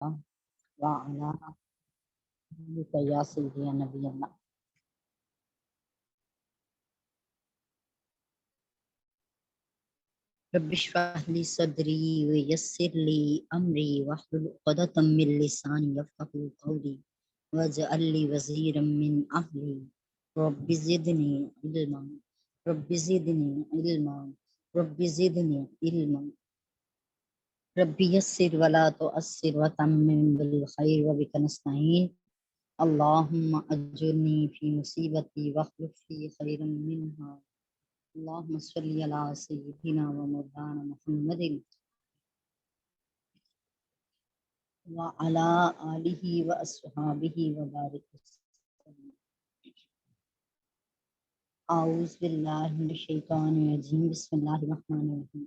وعلى آلك يا سيدي يا نبي الله. رب اشرح لي صدري ويسر لي أمري واحلل عقدة من لساني يفقهوا قولي واجعل لي وزيرا من أهلي رب زدني علما رب زدني علما رب زدني علما رب يسر ولا تؤسر وتمم بالخير وبك نستعين. اللهم أجرني في مصيبتي واخلف لي خيرا منها. اللهم صل على سيدنا ومولانا محمد وعلى آله وأصحابه وبارك وسلم. أعوذ بالله من الشیطان الرجیم. بسم اللہ الرحمن الرحیم.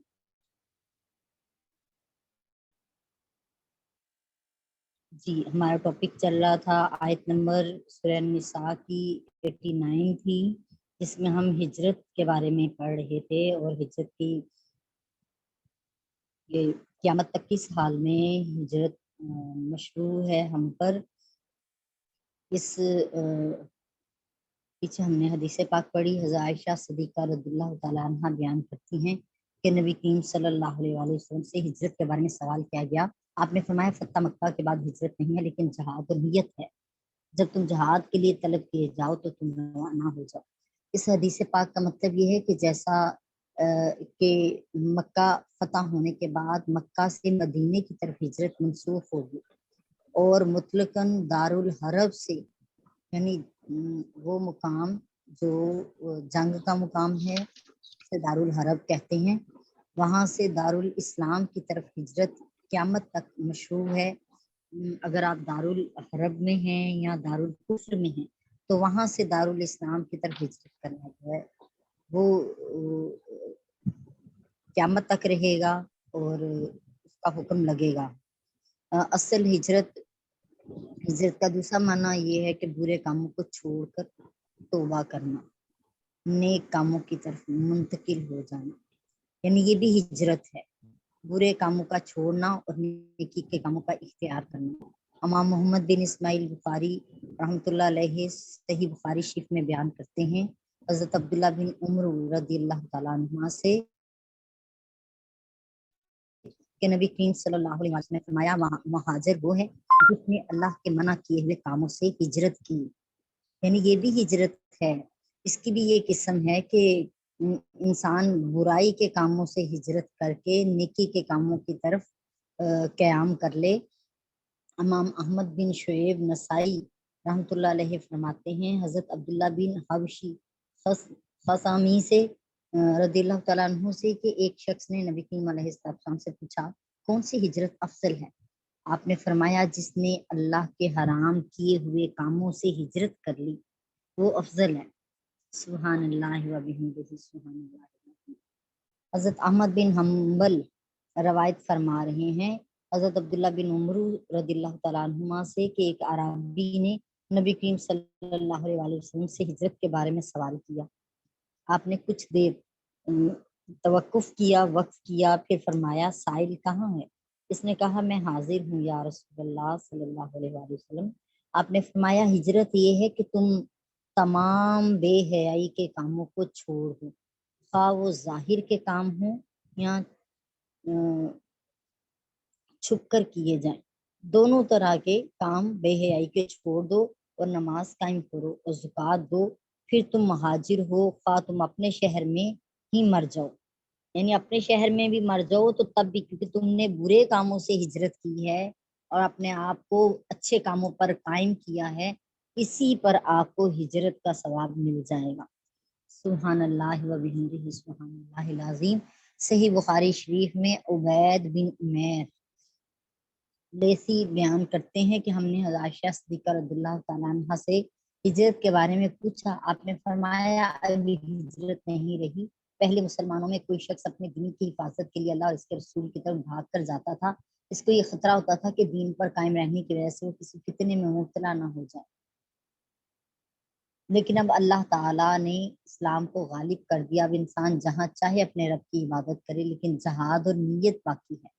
جی ہمارا ٹاپک چل رہا تھا آیت نمبر سورہ النساء کی 89 تھی، جس میں ہم ہجرت کے بارے میں پڑھ رہے تھے، اور ہجرت کی یہ قیامت تک کس حال میں ہجرت مشروع ہے ہم پر. اس پیچھے ہم نے حدیث پاک پڑھی. حضرت عائشہ صدیقہ رضی اللہ تعالیٰ عنہ بیان کرتی ہیں کہ نبی کریم صلی اللہ علیہ وآلہ وسلم سے ہجرت کے بارے میں سوال کیا گیا. آپ نے فرمایا فتح مکہ کے بعد ہجرت نہیں ہے، لیکن جہاد اور نیت ہے. جب تم جہاد کے لیے طلب کیے جاؤ تو تم روانہ ہو جاؤ. اس حدیث پاک کا مطلب یہ ہے کہ جیسا کہ مکہ فتح ہونے کے بعد مکہ سے مدینے کی طرف ہجرت منسوخ ہوگی، اور مطلقاً دارالحرب سے، یعنی وہ مقام جو جنگ کا مقام ہے اسے دارالحرب کہتے ہیں، وہاں سے دارالاسلام کی طرف ہجرت قیامت تک مشروع ہے. اگر آپ دارالحرب میں ہیں یا دارالکفر میں ہیں تو وہاں سے دارالاسلام کی طرف ہجرت کرنا جو ہے وہ قیامت تک رہے گا اور اس کا حکم لگے گا. اصل ہجرت کا دوسرا معنی یہ ہے کہ برے کاموں کو چھوڑ کر توبہ کرنا، نیک کاموں کی طرف منتقل ہو جانا، یعنی یہ بھی ہجرت ہے، برے کاموں کا چھوڑنا اور نیکی کے کاموں کا اختیار کرنا. امام محمد بن اسماعیل بخاری رحمۃ اللہ علیہ صحیح بخاری شریف میں بیان کرتے ہیں حضرت عبداللہ بن عمر رضی اللہ تعالیٰ عنہ سے کہ نبی کریم صلی اللہ علیہ وسلم نے فرمایا مہاجر وہ ہے جس نے اللہ کے منع کیے ہوئے کاموں سے ہجرت کی. یعنی یہ بھی ہجرت ہے. اس کی بھی یہ قسم ہے کہ انسان برائی کے کاموں سے ہجرت کر کے نیکی کے کاموں کی طرف قیام کر لے. امام احمد بن شعیب نسائی رحمۃ اللہ علیہ فرماتے ہیں حضرت عبداللہ بن حبشی خصامی سے رضی اللہ تعالیٰ عنہ سے کہ ایک شخص نے نبی کریم علیہ السلام سے پوچھا کون سی ہجرت افضل ہے؟ آپ نے فرمایا جس نے اللہ کے حرام کیے ہوئے کاموں سے ہجرت کر لی وہ افضل ہے. سبحان اللہ و بحمدہ سبحان اللہ. حضرت احمد بن حنبل روایت فرما رہے ہیں حضرت عبداللہ بن عمر رضی اللہ تعالیٰ عنہما سے کہ ایک عربی نے نبی کریم صلی اللہ علیہ وسلم سے ہجرت کے بارے میں سوال کیا. آپ نے کچھ دیر توقف کیا، وقف کیا، پھر فرمایا سائل کہاں ہے؟ اس نے کہا میں حاضر ہوں یا رسول اللہ صلی اللہ علیہ وسلم. آپ نے فرمایا ہجرت یہ ہے کہ تم تمام بے حیائی کے کاموں کو چھوڑ دو، خواہ وہ ظاہر کے کام ہوں یا چھپ کر کیے جائیں. دونوں طرح کے کام بے حیائی کے چھوڑ دو اور نماز قائم کرو اور زکوٰۃ دو. پھر تم مہاجر ہو، خواہ تم اپنے شہر میں ہی مر جاؤ، یعنی اپنے شہر میں بھی مر جاؤ تو تب بھی، کیونکہ تم نے برے کاموں سے ہجرت کی ہے اور اپنے آپ کو اچھے کاموں پر قائم کیا ہے، اسی پر آپ کو ہجرت کا ثواب مل جائے گا. سبحان اللہ و بحمدہ سبحان اللہ العظیم. صحیح بخاری شریف میں عبید بن عمیر لیسی بیان کرتے ہیں کہ ہم نے حضرت عائشہ صدیقہ رضی اللہ تعالیٰ عنہ سے ہجرت کے بارے میں پوچھا. آپ نے فرمایا ابھی ہجرت نہیں رہی. پہلے مسلمانوں میں کوئی شخص اپنے دین کی حفاظت کے لیے اللہ اور اس کے رسول کی طرف بھاگ کر جاتا تھا. اس کو یہ خطرہ ہوتا تھا کہ دین پر قائم رہنے کی وجہ سے وہ کسی فتنے میں مبتلا نہ ہو جائے. لیکن اب اللہ تعالیٰ نے اسلام کو غالب کر دیا. اب انسان جہاں چاہے اپنے رب کی عبادت کرے، لیکن جہاد اور نیت باقی ہے.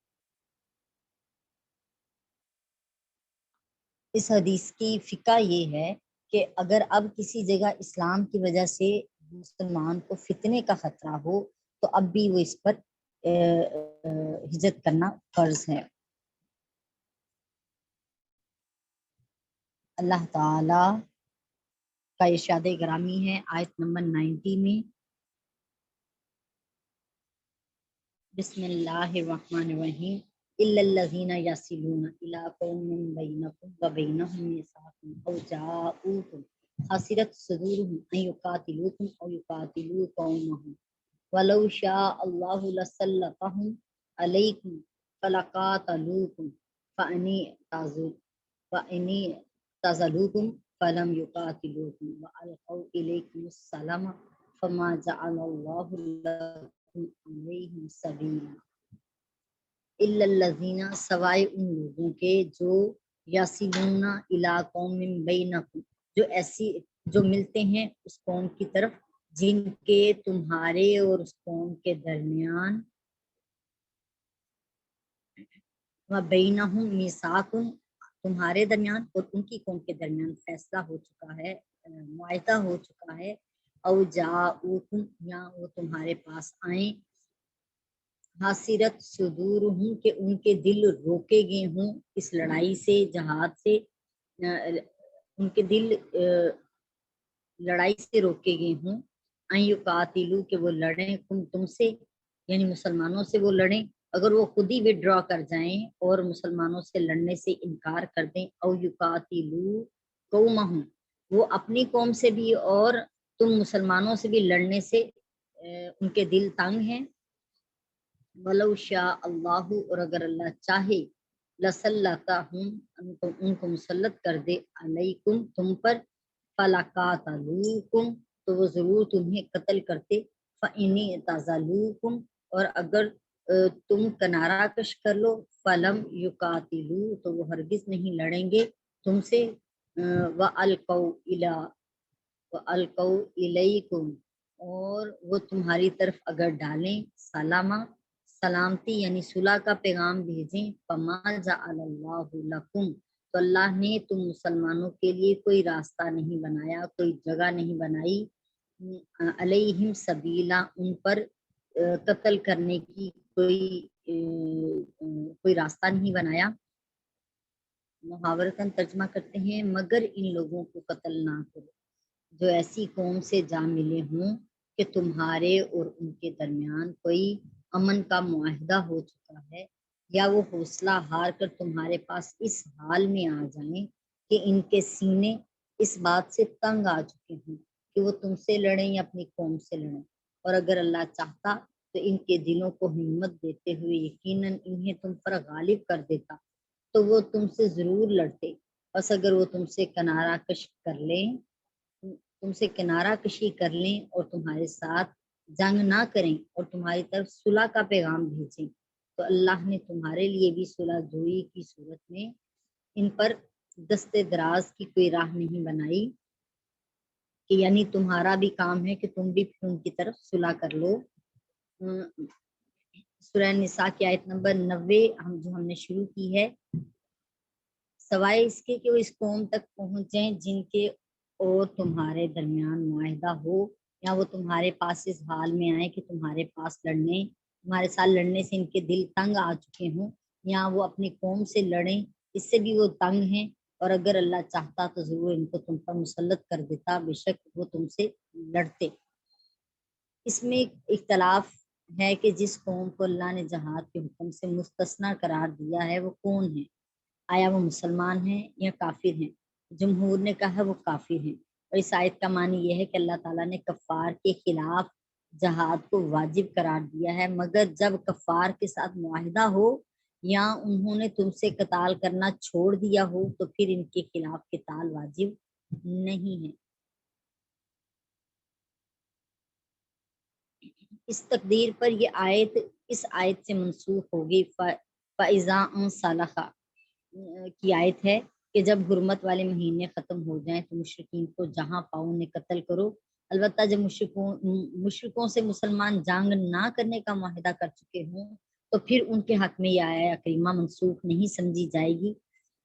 اس حدیث کی فقہ یہ ہے کہ اگر اب کسی جگہ اسلام کی وجہ سے مسلمان کو فتنے کا خطرہ ہو تو اب بھی وہ اس پر ہجرت کرنا فرض ہے۔ اللہ تعالی کا ارشاد گرامی ہے آیت نمبر 90 میں، بسم اللہ الرحمن الرحیم الا الذین یصلون الی قوم بینکم وبینہم میثاق او جاؤکم حسرت صدورهم ان یقاتلوکم او یقاتلوا قومهم ولو شاء اللہ لسلطهم علیکم فلقاتلوکم فإن اعتزلوکم فلم یقاتلوکم وألقوا الیکم السلام فما جعل اللہ لکم علیہم سبیلا الا الذین، سوائے ان لوگوں کے جو یصلون الی قوم بینکم، جو ملتے ہیں اس قوم کی طرف جن کے تمہارے اور اس قوم کے درمیان وبینہم میثاق، تمہارے درمیان اور ان کی قوم کے درمیان فیصلہ ہو چکا ہے، معاہدہ ہو چکا ہے، او جاؤکم، یا وہ تمہارے پاس آئیں، حسرت صدورہم، کہ ان کے دل روکے گئے ہوں اس لڑائی سے، جہاد سے، ان کے دل لڑائی سے روکے گئے ہوں، ان یقاتلو، کہ وہ لڑیں، تم سے یعنی مسلمانوں سے وہ لڑیں، اگر وہ خود ہی وڈرا کر جائیں اور مسلمانوں سے لڑنے سے انکار کر دیں، او یقاتلو قومہم، وہ اپنی قوم سے بھی اور تم مسلمانوں سے بھی لڑنے سے ان کے دل تنگ ہیں، ولو شاء اللہ، اور اگر اللہ چاہے، لسلطہم، ان کو مسلط کر دے، علیکم، تم پر، فلقاتلوکم، تو وہ ضرور تمہیں قتل کرتے، فإن اعتزلوکم، اور اگر تم کنارہ کش کر لو، فلم یقاتلو، تو وہ ہرگز نہیں لڑیں گے تم سے، وَأَلْقَوْا إِلَيْكُمْ، اور وہ تمہاری طرف اگر ڈالیں سلامہ، سلامتی یعنی صلح کا پیغام بھیجیں، فما جعل اللہ لکم، تو اللہ نے تم مسلمانوں کے لیے کوئی راستہ نہیں بنایا، کوئی جگہ نہیں بنائی، علیہم سبیلا، ان پر قتل کرنے کی کوئی راستہ نہیں بنایا۔ محاورتاً ترجمہ کرتے ہیں، مگر ان لوگوں کو قتل نہ کرو جو ایسی قوم سے جا ملے ہوں کہ تمہارے اور ان کے درمیان کوئی امن کا معاہدہ ہو چکا ہے، یا وہ حوصلہ ہار کر تمہارے پاس اس حال میں آ جائیں کہ ان کے سینے اس بات سے تنگ آ چکے ہوں کہ وہ تم سے لڑیں یا اپنی قوم سے لڑیں، اور اگر اللہ چاہتا تو ان کے دلوں کو ہمت دیتے ہوئے یقیناً انہیں تم پر غالب کر دیتا، تو وہ تم سے ضرور لڑتے، بس اگر وہ تم سے کنارہ کش کر لیں، تم سے کنارہ کشی کر لیں اور تمہارے ساتھ جنگ نہ کریں اور تمہاری طرف صلح کا پیغام بھیجیں، تو اللہ نے تمہارے لیے بھی صلح جوئی کی صورت میں ان پر دست دراز کی کوئی راہ نہیں بنائی، کہ یعنی تمہارا بھی کام ہے کہ تم بھی ان کی طرف صلح کر لو۔ سورہ نساء کی آیت نمبر 90 ہم نے شروع کی ہے، سوائے اس کے کہ وہ اس قوم تک پہنچیں جن کے اور تمہارے درمیان معاہدہ ہو، یا وہ تمہارے پاس اس حال میں آئے کہ تمہارے ساتھ لڑنے سے ان کے دل تنگ آ چکے ہوں، یا وہ اپنی قوم سے لڑیں اس سے بھی وہ تنگ ہیں، اور اگر اللہ چاہتا تو ضرور ان کو تم پر مسلط کر دیتا، بے شک وہ تم سے لڑتے۔ اس میں اختلاف ہے کہ جس قوم کو اللہ نے جہاد کے حکم سے مستثنی قرار دیا ہے وہ کون ہے، آیا وہ مسلمان ہیں یا کافر ہیں؟ جمہور نے کہا وہ کافر ہیں، اور اس آیت کا معنی یہ ہے کہ اللہ تعالیٰ نے کفار کے خلاف جہاد کو واجب قرار دیا ہے، مگر جب کفار کے ساتھ معاہدہ ہو یا انہوں نے تم سے قتال کرنا چھوڑ دیا ہو تو پھر ان کے خلاف قتال واجب نہیں ہے۔ اس تقدیر پر یہ آیت اس آیت سے منسوخ ہوگی، فَإِذَا انسلخ کی آیت ہے کہ جب حرمت والے مہینے ختم ہو جائیں تو مشرکین کو جہاں پاؤ انہیں قتل کرو، البتہ جب مشرکوں سے مسلمان جنگ نہ کرنے کا معاہدہ کر چکے ہوں تو پھر ان کے حق میں یہ آیت کریمہ منسوخ نہیں سمجھی جائے گی،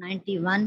91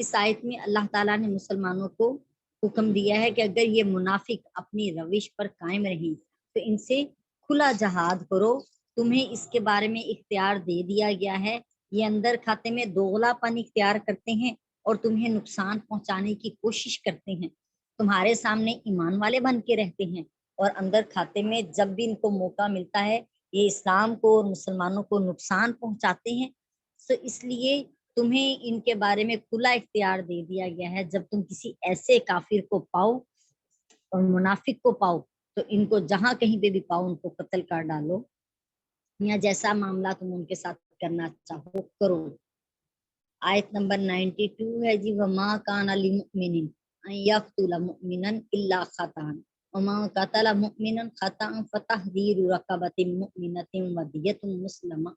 اس آیت میں اللہ تعالیٰ نے مسلمانوں کو حکم دیا ہے کہ اگر یہ منافق اپنی روش پر قائم رہیں تو ان سے کھلا جہاد کرو، تمہیں اس کے بارے میں اختیار دے دیا گیا ہے۔ یہ اندر کھاتے میں دوغلا پن اختیار کرتے ہیں اور تمہیں نقصان پہنچانے کی کوشش کرتے ہیں، تمہارے سامنے ایمان والے بن کے رہتے ہیں اور اندر کھاتے میں جب بھی ان کو موقع ملتا ہے یہ اسلام کو اور مسلمانوں کو نقصان پہنچاتے ہیں۔ تو اس لیے تمہیں ان کے بارے میں کھلا اختیار دے دیا گیا ہے، جب تم کسی ایسے کافر کو پاؤ اور منافق کو پاؤ تو ان کو جہاں کہیں پہ بھی پاؤ ان کو قتل کر ڈالو، یا جیسا معاملہ تم ان کے ساتھ کرنا چاہو کرو۔ آیت نمبر 92 ہے جی، وما کان للمؤمن ان یقتل مؤمنا الا خطأ وما قتل مؤمنا خطأ فتحریر رقبۃ مؤمنۃ ودیۃ مسلمہ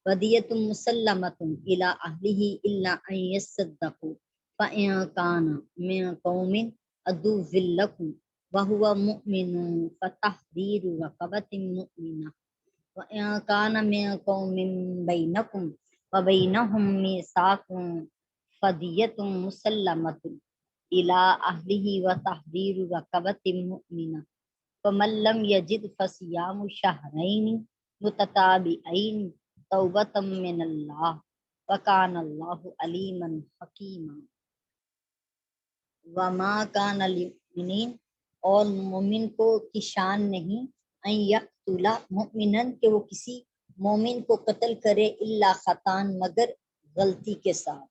ودیۃ مسلمۃ الی اہلہ الا ان یصدقوا فإن كان من قوم عدو لكم وهو مؤمن فتحرير رقبة مؤمنة وإن كان من قوم بينكم وبينهم ميثاق فدية مسلمة إلى أهله وتحرير رقبة مؤمنة فمن لم يجد فصيام شهرين متتابعين توبة من الله وكان الله عليما حكيما۔ وما کان للمؤمن، اور مومن کو کی شان نہیں، ان یقتل مؤمنا کہ وہ کسی مومن کو قتل کرے، الا خطان مگر غلطی کے ساتھ،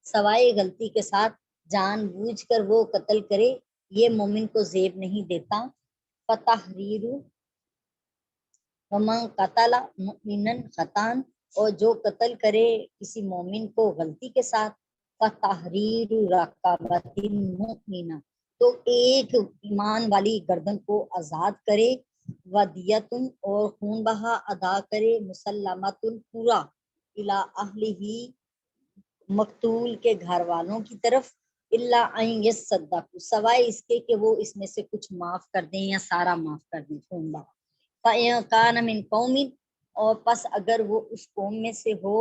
سوائے غلطی کے ساتھ جان بوجھ کر وہ قتل کرے، یہ مومن کو زیب نہیں دیتا۔ فتحریر ومن قتل مؤمنا خطان، اور جو قتل کرے کسی مومن کو غلطی کے ساتھ، فتحریر رقبۃ مؤمنہ تو ایک ایمان والی گردن کو آزاد کرے، ودیۃ اور خون بہا ادا کرے، مسلمۃ پورا، الی اہلہ مقتول کے گھر والوں کی طرف، الا ان یصدقوا سوائے اس کے کہ وہ اس میں سے کچھ معاف کر دیں یا سارا معاف کر دیں خون بہا۔ فإن كان من قوم، اور پس اگر وہ اس قوم میں سے ہو،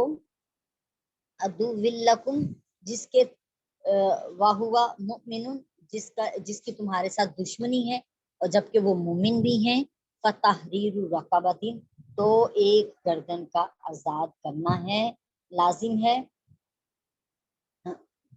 عدو لکم جس کے واہوا مؤمن جس کی تمہارے ساتھ دشمنی ہے اور جبکہ وہ مومن بھی ہیں، فتحریر رقبۃ تو ایک گردن کا آزاد کرنا ہے، لازم ہے،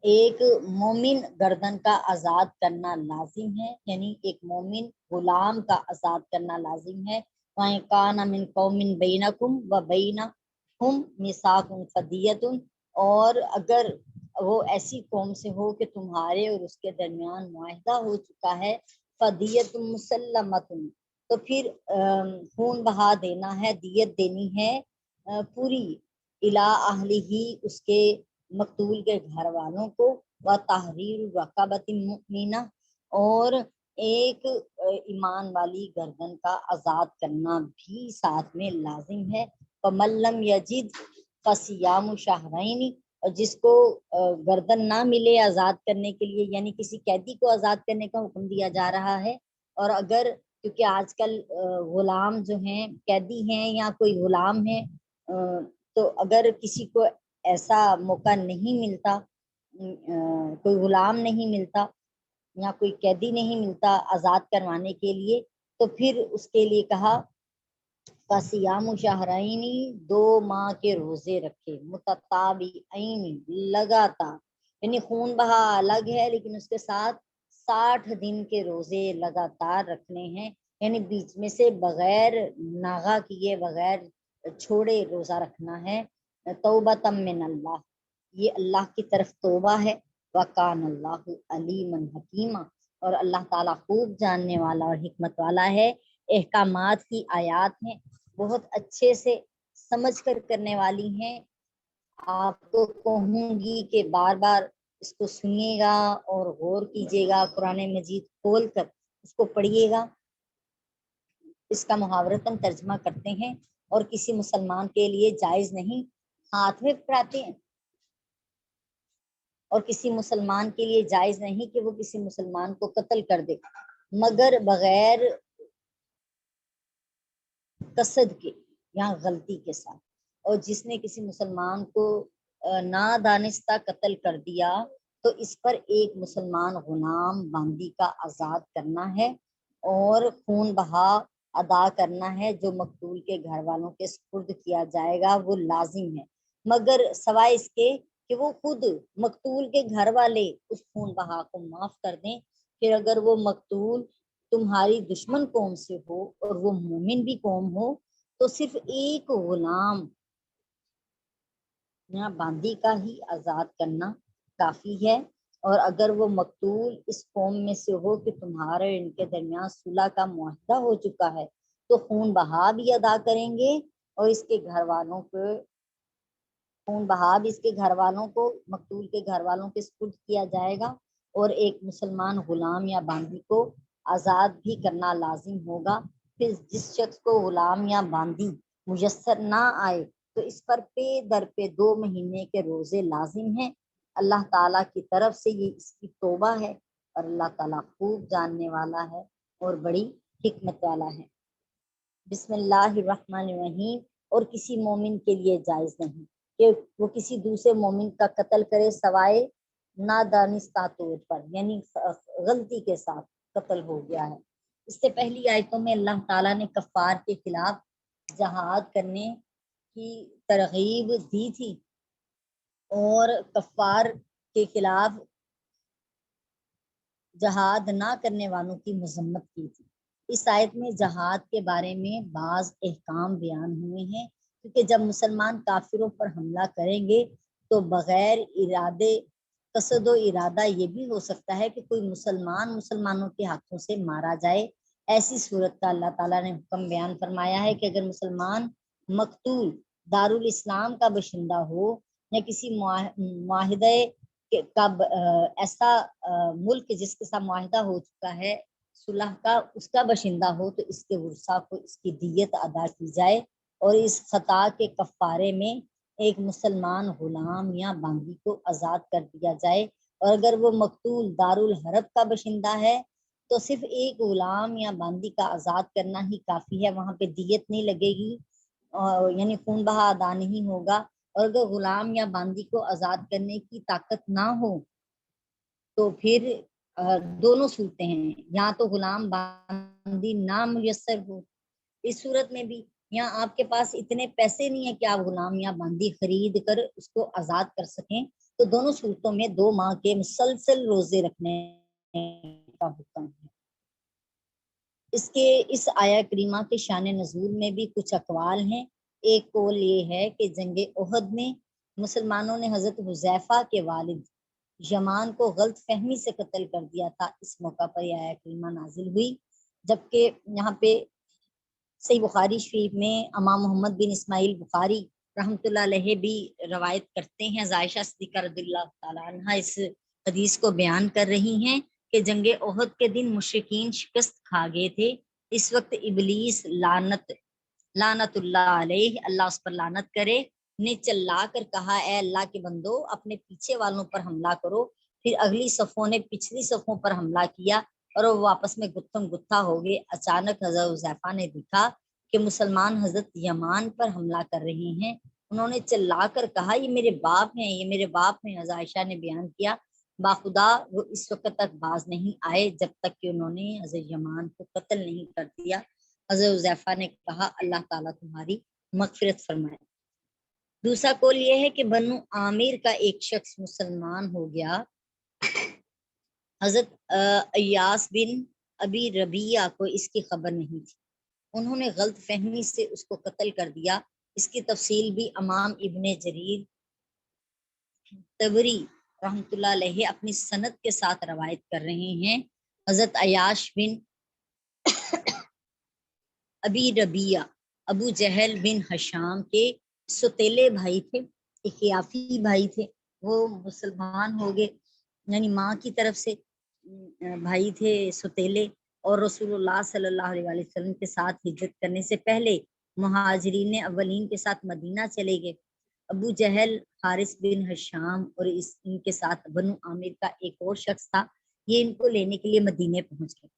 ایک مومن گردن کا آزاد کرنا لازم ہے، یعنی ایک مومن غلام کا آزاد کرنا لازم ہے۔ وَإِن كَانَ مِن قَوْمٍ بَيْنَكُمْ وَبَيْنَهُمْ مِيثَاقٌ فَدِيَّةٌ، اور اگر وہ ایسی قوم سے ہو کہ تمہارے اور اس کے درمیان معاہدہ ہو چکا ہے، فَدِيَّةٌ مُسَلَّمَةٌ تو پھر خون بہا دینا ہے، دیت دینی ہے پوری، الی اہلہ اس کے مقتول کے گھر والوں کو، و تحریر رقبۃ مؤمنہ اور ایک ایمان والی گردن کا آزاد کرنا بھی ساتھ میں لازم ہے۔ فمن لم یجد فصیام شہرین، اور جس کو گردن نہ ملے آزاد کرنے کے لیے، یعنی کسی قیدی کو آزاد کرنے کا حکم دیا جا رہا ہے، اور اگر کیونکہ آج کل غلام جو ہیں قیدی ہیں یا کوئی غلام ہے، تو اگر کسی کو ایسا موقع نہیں ملتا، کوئی غلام نہیں ملتا یا کوئی قیدی نہیں ملتا آزاد کروانے کے لیے، تو پھر اس کے لیے کہا فصیام شہرین 2 ماہ کے روزے رکھے، متتابعین لگاتار، یعنی خون بہا الگ ہے لیکن اس کے ساتھ 60 دن کے روزے لگاتار رکھنے ہیں، یعنی بیچ میں سے بغیر ناغا کیے بغیر چھوڑے روزہ رکھنا ہے۔ توبۃ من اللہ، یہ اللہ کی طرف توبہ ہے، وکان اللہ علیما حکیما، اور اللہ تعالیٰ خوب جاننے والا اور حکمت والا ہے، احکامات کی آیات ہیں، بہت اچھے سے سمجھ کر کرنے والی ہیں۔ آپ کو کہوں گی کہ بار بار اس کو سنیے گا اور غور کیجیے گا، قرآن مجید کھول کر اس کو پڑھیے گا۔ اس کا محاورتاً ترجمہ کرتے ہیں، اور کسی مسلمان کے لیے جائز نہیں، ہاتھ میں پکڑاتے ہیں، اور کسی مسلمان کے لیے جائز نہیں کہ وہ کسی مسلمان کو قتل کر دے مگر بغیر قصد کے یا غلطی کے ساتھ، اور جس نے کسی مسلمان کو نادانستہ قتل کر دیا تو اس پر ایک مسلمان غلام باندی کا آزاد کرنا ہے اور خون بہا ادا کرنا ہے جو مقتول کے گھر والوں کے سپرد کیا جائے گا، وہ لازم ہے، مگر سوائے اس کے کہ وہ خود مقتول کے گھر والے اس خون بہا کو معاف کر دیں۔ پھر اگر وہ مقتول تمہاری دشمن قوم سے ہو اور وہ مومن بھی قوم ہو تو صرف ایک غلام یا باندی کا ہی آزاد کرنا کافی ہے، اور اگر وہ مقتول اس قوم میں سے ہو کہ تمہارے ان کے درمیان صلح کا معاہدہ ہو چکا ہے تو خون بہا بھی ادا کریں گے اور اس کے گھر والوں کو خون بہا بھی اس کے گھر والوں کو مقتول کے گھر والوں کے سپرد کیا جائے گا، اور ایک مسلمان غلام یا باندی کو آزاد بھی کرنا لازم ہوگا۔ پھر جس شخص کو غلام یا باندی میسر نہ آئے تو اس پر پے در پہ 2 مہینے کے روزے لازم ہیں۔ اللہ تعالیٰ کی طرف سے یہ اس کی توبہ ہے، اور اللہ تعالیٰ خوب جاننے والا ہے اور بڑی حکمت والا ہے۔ بسم اللہ الرحمن الرحیم۔ اور کسی مومن کے لیے جائز نہیں کہ وہ کسی دوسرے مومن کا قتل کرے سوائے نادانستہ طور پر، یعنی غلطی کے ساتھ قتل ہو گیا ہے۔ اس سے پہلی آیتوں میں اللہ تعالیٰ نے کفار کے خلاف جہاد کرنے کی ترغیب دی تھی اور کفار کے خلاف جہاد نہ کرنے والوں کی مذمت کی تھی۔ اس آیت میں جہاد کے بارے میں بعض احکام بیان ہوئے ہیں، کیونکہ جب مسلمان کافروں پر حملہ کریں گے تو بغیر ارادے قصد و ارادہ یہ بھی ہو سکتا ہے کہ کوئی مسلمانوں کے ہاتھوں سے مارا جائے۔ ایسی صورت کا اللہ تعالیٰ نے حکم بیان فرمایا ہے کہ اگر مسلمان مقتول دارالاسلام کا باشندہ ہو یا کسی معاہدے کا ایسا ملک جس کے ساتھ معاہدہ ہو چکا ہے صلح کا، اس کا باشندہ ہو تو اس کے ورثاء کو اس کی دیت ادا کی جائے، اور اس خطا کے کفارے میں ایک مسلمان غلام یا باندی کو آزاد کر دیا جائے، اور اگر وہ مقتول دارالحرب کا باشندہ ہے تو صرف ایک غلام یا باندی کا آزاد کرنا ہی کافی ہے، وہاں پہ دیت نہیں لگے گی، یعنی خون بہا ادا نہیں ہوگا۔ اور اگر غلام یا باندی کو آزاد کرنے کی طاقت نہ ہو تو پھر دونوں صورتیں ہیں، یا تو غلام باندی نہ میسر ہو، اس صورت میں بھی، یا آپ کے پاس اتنے پیسے نہیں ہیں کہ آپ غلام یا باندی خرید کر اس کو آزاد کر سکیں، تو دونوں صورتوں میں 2 ماہ کے مسلسل روزے رکھنے کا حکم ہے۔ اس آیا کریمہ کے شان نزول میں بھی کچھ اقوال ہیں۔ ایک قول یہ ہے کہ جنگ احد میں مسلمانوں نے حضرت حذیفہ کے والد یمان کو غلط فہمی سے قتل کر دیا تھا، اس موقع پر یہ آیا کریمہ نازل ہوئی، جبکہ یہاں پہ صحیح بخاری شریف میں امام محمد بن اسماعیل بخاری رحمۃ اللہ علیہ بھی روایت کرتے ہیں، عائشہ صدیقہ رضی اللہ تعالیٰ عنہ اس حدیث کو بیان کر رہی ہیں کہ جنگ احد کے دن مشرکین شکست کھا گئے تھے، اس وقت ابلیس لعنت اللہ علیہ، اللہ اس پر لعنت کرے، نے چلا کر کہا اے اللہ کے بندو اپنے پیچھے والوں پر حملہ کرو، پھر اگلی صفوں نے پچھلی صفوں پر حملہ کیا اور وہ آپس میں گتھم گتھا ہو گئے۔ اچانک حضرت حذیفہ نے دیکھا کہ مسلمان حضرت یمان پر حملہ کر رہے ہیں، انہوں نے چلا کر کہا یہ میرے باپ ہیں، یہ میرے باپ ہیں۔ حضرت عائشہ نے بیان کیا باخدا وہ اس وقت تک باز نہیں آئے جب تک کہ انہوں نے حضرت یمان کو قتل نہیں کر دیا۔ حضرت حذیفہ نے کہا اللہ تعالیٰ تمہاری مغفرت فرمائے۔ دوسرا قول یہ ہے کہ بنو عامر کا ایک شخص مسلمان ہو گیا، حضرت ایاس بن ابی ربیعہ کو اس کی خبر نہیں تھی، انہوں نے غلط فہمی سے اس کو قتل کر دیا۔ اس کی تفصیل بھی امام ابن جریر طبری رحمۃ اللہ علیہ اپنی سند کے ساتھ روایت کر رہے ہیں۔ حضرت ایاش بن ابی ربیعہ ابو جہل بن ہشام کے ستیلے بھائی تھے، اخیافی بھائی تھے، وہ مسلمان ہو گئے، یعنی ماں کی طرف سے بھائی تھے ستیلے، اور رسول اللہ صلی اللہ علیہ وسلم کے ساتھ ہجرت کرنے سے پہلے مہاجرین اولین کے ساتھ مدینہ چلے گئے۔ ابو جہل، حارث بن ہشام اور ان کے ساتھ بنو عامر کا ایک اور شخص تھا، یہ ان کو لینے کے لیے مدینے پہنچ گئے۔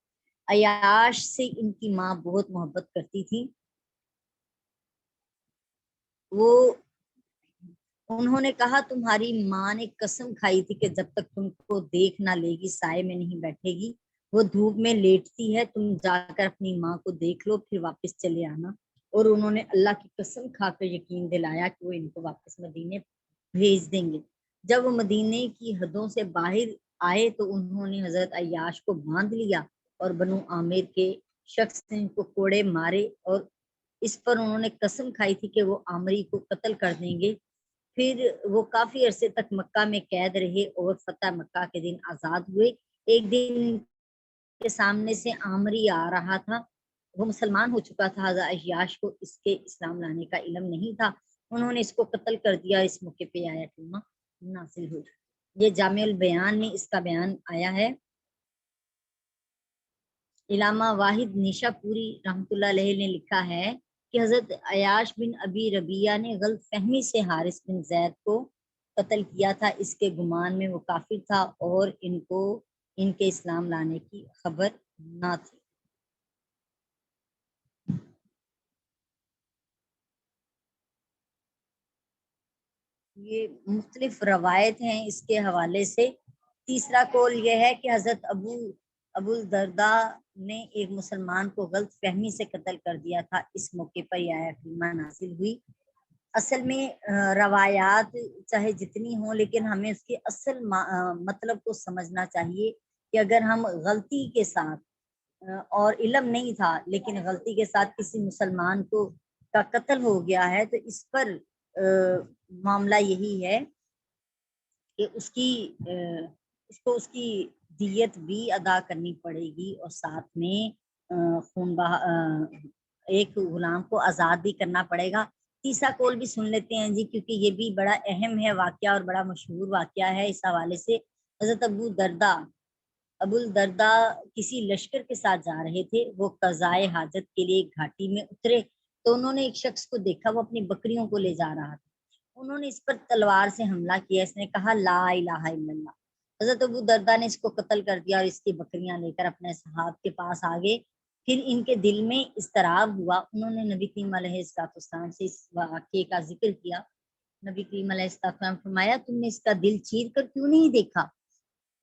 عیاش سے ان کی ماں بہت محبت کرتی تھی، وہ انہوں نے کہا تمہاری ماں نے قسم کھائی تھی کہ جب تک تم کو دیکھ نہ لے گی سائے میں نہیں بیٹھے گی، وہ دھوپ میں لیٹتی ہے، تم جا کر اپنی ماں کو دیکھ لو پھر واپس چلے آنا۔ اور انہوں نے اللہ کی قسم کھا کر یقین دلایا کہ وہ ان کو واپس مدینے بھیج دیں گے۔ جب وہ مدینے کی حدوں سے باہر آئے تو انہوں نے حضرت عیاش کو باندھ لیا اور بنو عامر کے شخص نے ان کو کوڑے مارے اور اس پر انہوں نے قسم کھائی تھی کہ وہ عامری کو قتل کر دیں گے۔ پھر وہ کافی عرصے تک مکہ میں قید رہے اور فتح مکہ کے دن آزاد ہوئے۔ ایک دن کے سامنے سے عامری آ رہا تھا، وہ مسلمان ہو چکا تھا، حضرت عیاش کو اس کے اسلام لانے کا علم نہیں تھا، انہوں نے اس کو قتل کر دیا۔ اس موقع پہ آیا کلمہ نازل ہوئی۔ یہ جامع البیان میں اس کا بیان آیا ہے۔ علامہ واحد نیشا پوری رحمۃ اللہ علیہ نے لکھا ہے کہ حضرت عیاش بن ابی ربیہ نے غلط فہمی سے حارث بن زید کو قتل کیا تھا، اس کے گمان میں وہ کافر تھا اور ان کو ان کے اسلام لانے کی خبر نہ تھی۔ یہ مختلف روایت ہیں اس کے حوالے سے۔ تیسرا قول یہ ہے کہ حضرت ابو الدرداء نے ایک مسلمان کو غلط فہمی سے قتل کر دیا تھا، اس موقع پر یہ آیت کریمہ نازل ہوئی۔ اصل میں روایات چاہے جتنی ہوں لیکن ہمیں اس کے اصل مطلب کو سمجھنا چاہیے کہ اگر ہم غلطی کے ساتھ اور علم نہیں تھا لیکن غلطی کے ساتھ کسی مسلمان کو کا قتل ہو گیا ہے تو اس پر معاملہ یہی ہے کہ اس کی دیت بھی ادا کرنی پڑے گی اور ساتھ میں ایک غلام کو آزاد بھی کرنا پڑے گا۔ تیسرا قول بھی سن لیتے ہیں جی، کیونکہ یہ بھی بڑا اہم ہے واقعہ اور بڑا مشہور واقعہ ہے اس حوالے سے۔ حضرت ابو الدرداء کسی لشکر کے ساتھ جا رہے تھے، وہ قضائے حاجت کے لیے گھاٹی میں اترے تو انہوں نے ایک شخص کو دیکھا، وہ اپنی بکریوں کو لے جا رہا تھا، انہوں نے اس پر تلوار سے حملہ کیا، اس نے کہا لا الہ الا اللہ۔ حضرت ابو الدرداء نے اس کو قتل کر دیا اور اس کی بکریاں لے کر اپنے صحاب کے پاس آگے۔ پھر ان کے دل میں اضطراب ہوا، انہوں نے نبی کریم علیہ السلام سے اس واقعے کا ذکر کیا۔ نبی کریم علیہ السلام فرمایا تم نے اس کا دل چیر کر کیوں نہیں دیکھا؟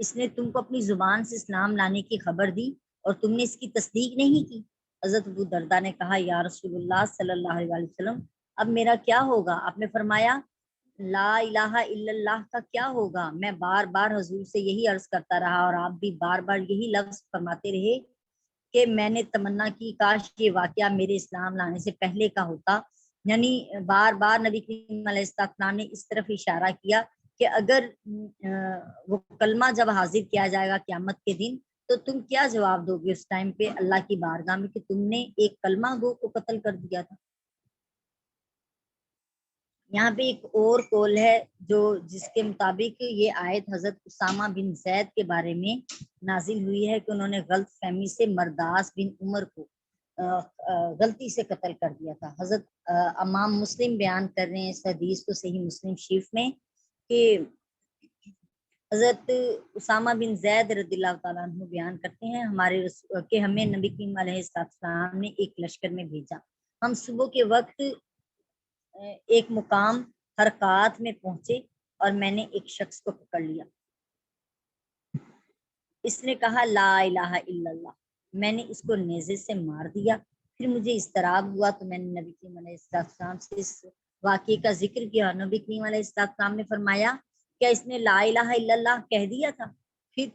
اس نے تم کو اپنی زبان سے اسلام لانے کی خبر دی اور تم نے اس کی تصدیق نہیں کی۔ حضرت ابو الدرداء نے کہا یا رسول اللہ صلی اللہ علیہ وسلم اب میرا کیا ہوگا؟ آپ نے فرمایا لا الہ الا اللہ کا کیا ہوگا؟ میں بار بار حضور سے یہی عرض کرتا رہا اور آپ بھی بار بار یہی لفظ فرماتے رہے کہ میں نے تمنا کی کاش یہ واقعہ میرے اسلام لانے سے پہلے کا ہوتا۔ یعنی بار بار نبی کریم علیہ السلام نے اس طرف اشارہ کیا کہ اگر وہ کلمہ جب حاضر کیا جائے گا قیامت کے دن تو تم کیا جواب دو گے اس ٹائم پہ اللہ کی بارگاہ میں کہ تم نے ایک کلمہ گو کو قتل کر دیا تھا۔ یہاں پہ ایک اور قول ہے جس کے مطابق یہ آیت حضرت اسامہ بن زید کے بارے میں نازل ہوئی ہے کہ انہوں نے غلط فہمی سے مرداس بن عمر کو غلطی سے قتل کر دیا تھا۔ حضرت امام مسلم بیان کر رہے ہیں اس حدیث کو صحیح مسلم شریف میں کہ حضرت اسامہ بن زید رضی اللہ تعالیٰ عنہ بیان کرتے ہیں کہ ہمیں نبی کریم علیہ السلام نے ایک لشکر میں بھیجا، ہم صبح کے وقت ایک مقام حرکات میں پہنچے اور میں نے ایک شخص کو پکڑ لیا، اس نے کہا لا الہ الا اللہ، میں نے اس کو نیزے سے مار دیا، پھر مجھے اضطراب ہوا تو میں نے نبی کریم علیہ السلام سے اس واقعے کا ذکر کیا۔ نبی کریم علیہ السلام نے فرمایا کیا اس نے لا الہ الا اللہ کہہ دیا تھا؟ پھر